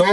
2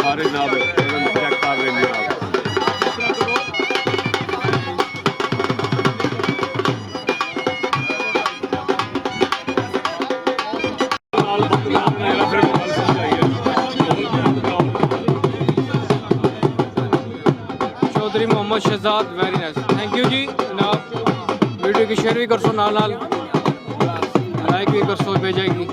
ਸਾਰੇ ਨਾਲ ਚੈੱਕ ਕਰ ਰਹੇ ਨੇ Chaudhary Mohammad Shahzad, very nice, thank you ji जनाब। वीडियो की शेयर भी कर सो, नाल लाइक भी कर सो, भेजाएगी।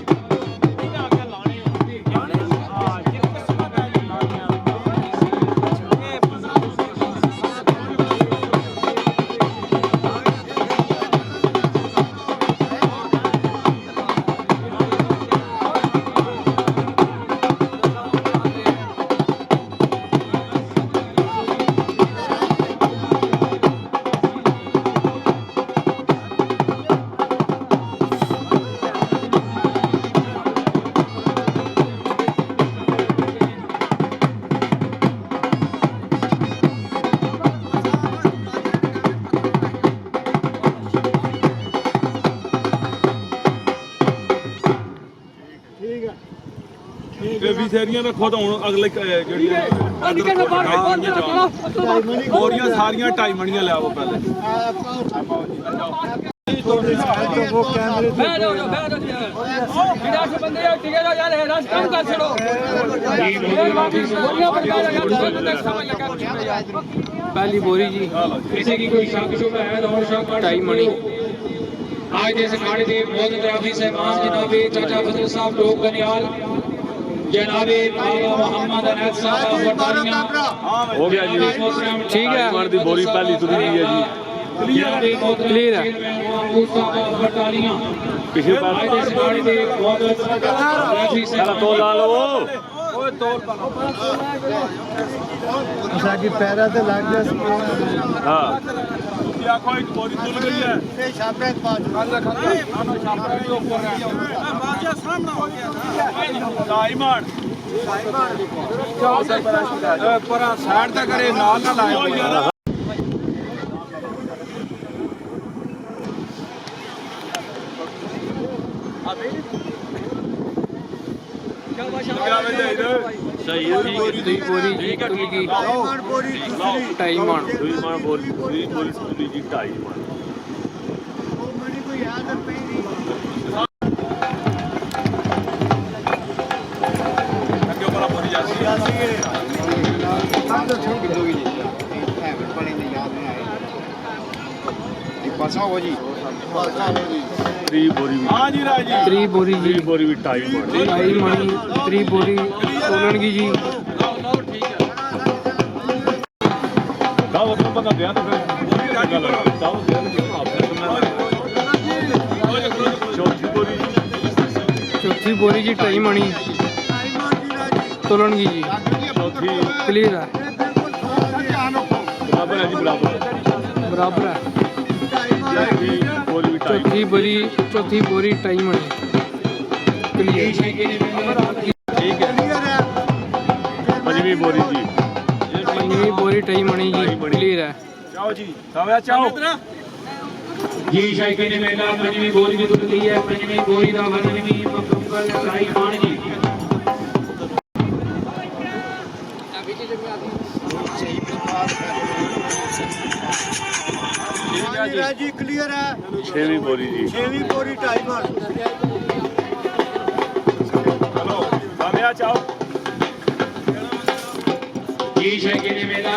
ਬਥੇਰੀਆਂ ਰੱਖੋ ਤਾਂ ਹੁਣ ਅਗਲੇ ਜਿਹੜੀਆਂ ਬੋਰੀਆਂ ਸਾਰੀਆਂ 2.5 ਮਣੀਆਂ ਲਿਆਓ ਪਹਿਲੇ। पहली बोरी जी किसी की कोई शक शुबह है तो और शक 2.5 मणी। आज जैसे खाड़े थे बहुत राफी साहब जनाबे चाचा फजल साहब लोग गनियाल जनाबे बाबा मोहम्मद अनैत साहब बटालियां हो गया जी, ठीक है। मण दी बोरी पहली तुरी दी है जी, क्लियर है। बटालियां पिछले बार आज जैसे खाड़े थे बहुत राफी साहब तो ला लो साडी पैरा ते लग गया। हाँ आखो एक बोरी तुल गई है ये छापे पाँच टाइमर पर साइड तक करे नाल ना लाए। सही है जी, दूई बोरी जी तुल की 2.5 मण। दूई मण बोरी तुली जी 2.5 मण। हाँ जी राज जी, 3 बोरी जी, 3 बोरी भी 2.5 मण। 2.5 मणी 3 बोरी तोलणगी जी। बंदा दिया तो फिर चौथी बोरी जी 2.5 मणी तोलणगी जी, क्लियर है, बराबर है जी, बराबर है। चौथी बोरी 2.5 मणी क्लियर। ठीक है। पंजवीं बोरी जी, 5वीं बोरी 2.5 मणी जी, क्लियर है। चाओ जी, खाया चाओ जी शायकीन मेला पंजवीं बोरी भी तुलती है। पंजवीं बोरी का वजन भी मुकम्मल 2.5 मण जी। जी क्लियर है। 6वीं बोरी जी, 6वीं बोरी 2.5 मण। हेलो खाया चाओ जी शायकीन मेला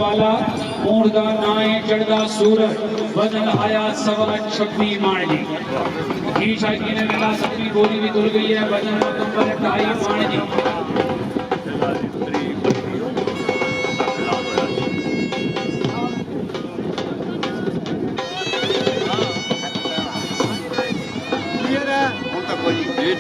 वाला ऊंट का नाम है चढ़दा सूरज, वजन आया 26 मण जी। जी शायकीन मेला 7वीं बोरी भी तुल गई है, वजन मुकम्मल 2.5 मण जी।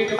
1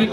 1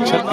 36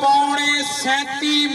37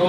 2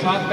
7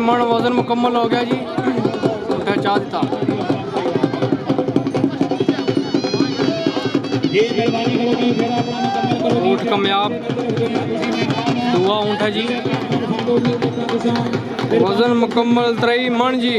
मन वजन मुकम्मल हो गया जी, पहुँचा देता। ऊँट कामयाब, दुआ ऊँट है जी, वजन मुकम्मल 3 मन जी।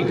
1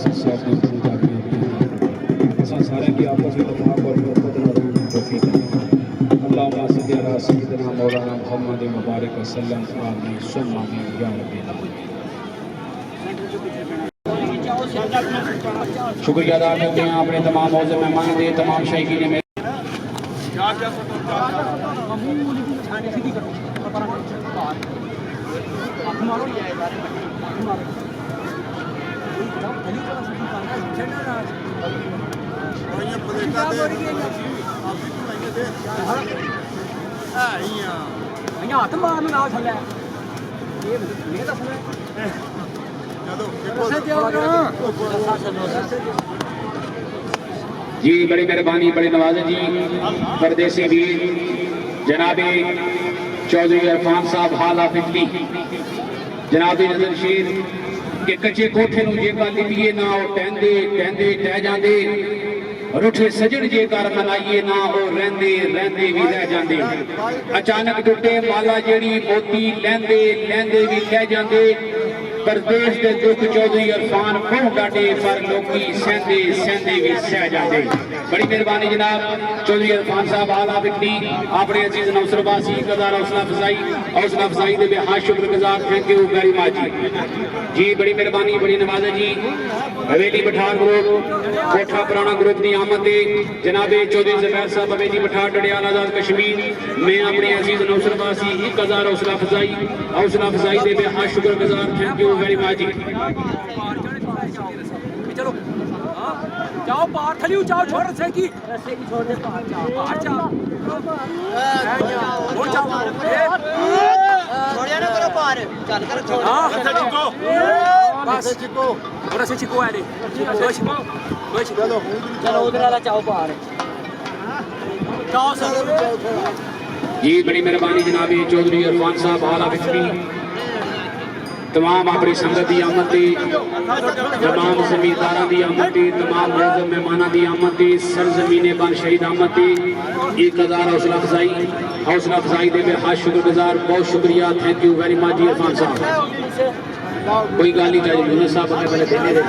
से साथ में सारे की आपस में तफाक और मोहब्बत नाज़िल तौफीक अल्लाहुम्मा सल्ली अला सय्यिदिना मौलाना मुहम्मद मुबारक वसल्लम आमीन सुम्मा आमीन या रब्बी शुक्रिया अदा करते हैं अपने तमाम मौजूद मेहमान दे तमाम शायकीन में हाथ मारन ना थल्ले जी बड़ी मेहरबानी बड़ी नवाज़त जी परदेसी वीर जनाबे चौधरी अरफान साहब हाल ऑफ इटली जनाबे नजर शेर के कच्चे कोठे नूं जेका लिपिए ना वो टहंदे टहंदे टह जांदे रुठे सजन जेकर मनाइए ना वो रहंदे रहंदे भी रह जांदे अचानक टुटे माला जेड़ी मोती लैंदे लैंदे भी रह जांदे परदेश के दुख चौधरी अरफान बहु डाटे पर लोकी सहंदे सहंदे भी सह जाते बड़ी मेहरबानी जनाब चौधरी अरफान साहब आला बिकनी अपने अजीज नौसरबासी कदार हौसला अफजाई दे बेहद शुक्रगुजार थैंक यू वेरी मच जी बड़ी मेहरबानी बड़ी नवाज़त जी हवेली बठार ग्रुप कोठा पुराना ग्रुप की आमद है जनाबे चौधरी ज़ुबैर साहब हवेली बठार डडियाल आजाद कश्मीर में अपने अजीज नौसरबासी 1000 हौसला अफजाई दे बेहद शुक्रगुजार थैंक यू वेरी मच चलो जाओ पार थलियो जाओ छोड़ रस्से की छोड़ दे पार जाओ और जाओ छोड़िया ना करो पार चल कर छोड़ रस्से चिको बस चिको रस्से चिको है रे चलो चलो उधर वाला जाओ पार जाओ सर जी बड़ी मेहरबानी जनाब चौधरी अरफान साहब आला बिकनी तमाम अपनी संगत की आमद थी तमाम जमींदारा की आमद थी तमाम मौजूद मेहमान की आमद थी सरजमीने बानशहीद आमद थी 1000 हौसला अफजाई दे बेहद शुक्रगुजार बहुत शुक्रिया थैंक यू वेरी मच जी अरफान साहब कोई गाल नहीं चाहिए यूनुस साहब अपने पहले देने दे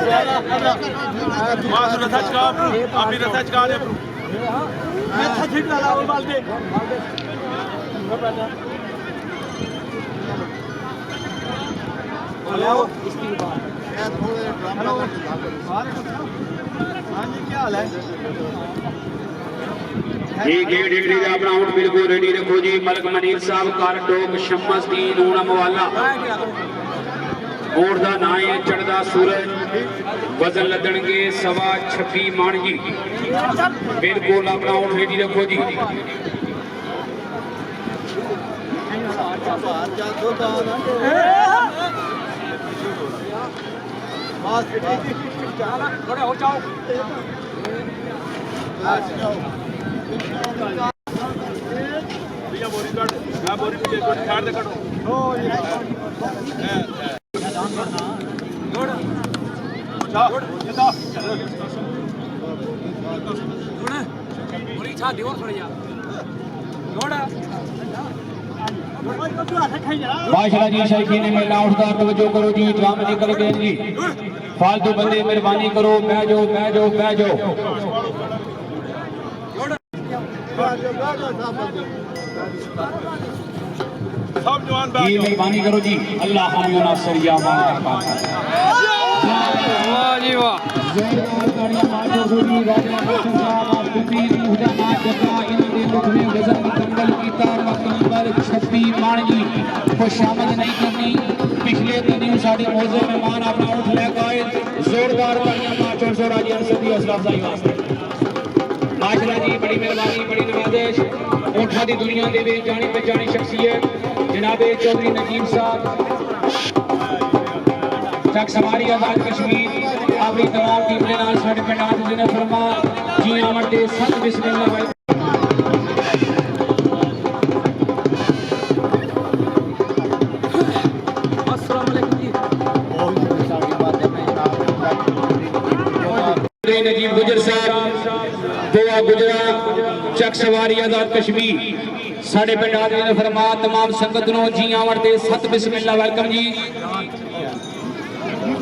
जी गेट एंट्री का अपना आउट बिल्कुल रेडी रखो जी मलक मनीर साहब कारटोक शम्मस दीन ऊना मवाला ऊंट का नाम है चढ़दा सूरज वजन लदणगे 26.5 मान जी बिल्कुल अपना आउट रेडी रखो जी थोड़े हो जाओ माशाल्लाह जी शायकीन मेला उठदा तवज्जो करो जी ड्रामे निकल गए जी फालतू बंदे मेहरबानी करो बह जाओ जी मेहरबानी करो जी अल्लाह हामी नासर या मान वाह जी वाह जोरदार तालियां मारो जी राजा बच्चन साहब और कुबीर उठाना जगह इनके मुख में वजन मुकम्मल कीता मकाम पर 26 मान जी खुशामद नहीं करनी पिछले दिन साढ़े मौजूद मेहमान अपना उठ लेकर आए जोरदार तालियां मारो राजी अंसदी हौसला अफजाई वास्ते माशाल्लाह जी बड़ी मेहरबानी बड़ी नवाजिश ऊंटा की दुनिया के वे जानी पहचानी शख्सियत जनाबे चौधरी नजीम साहब चक सवारी आजाद कश्मीर अपनी तमाम टीम के नाल साडे पिंड आज दिन फरमा जी आमद दे सत बिस्मिल्लाह अस्सलाम वालेकुम जी नजीब गुजर साहब दुआ गुजरा चक सवारी आजाद कश्मीर साडे पिंड आज दिन फरमा तमाम संगत नो जी आमद दे सत बिस्मिल्लाह वेलकम जी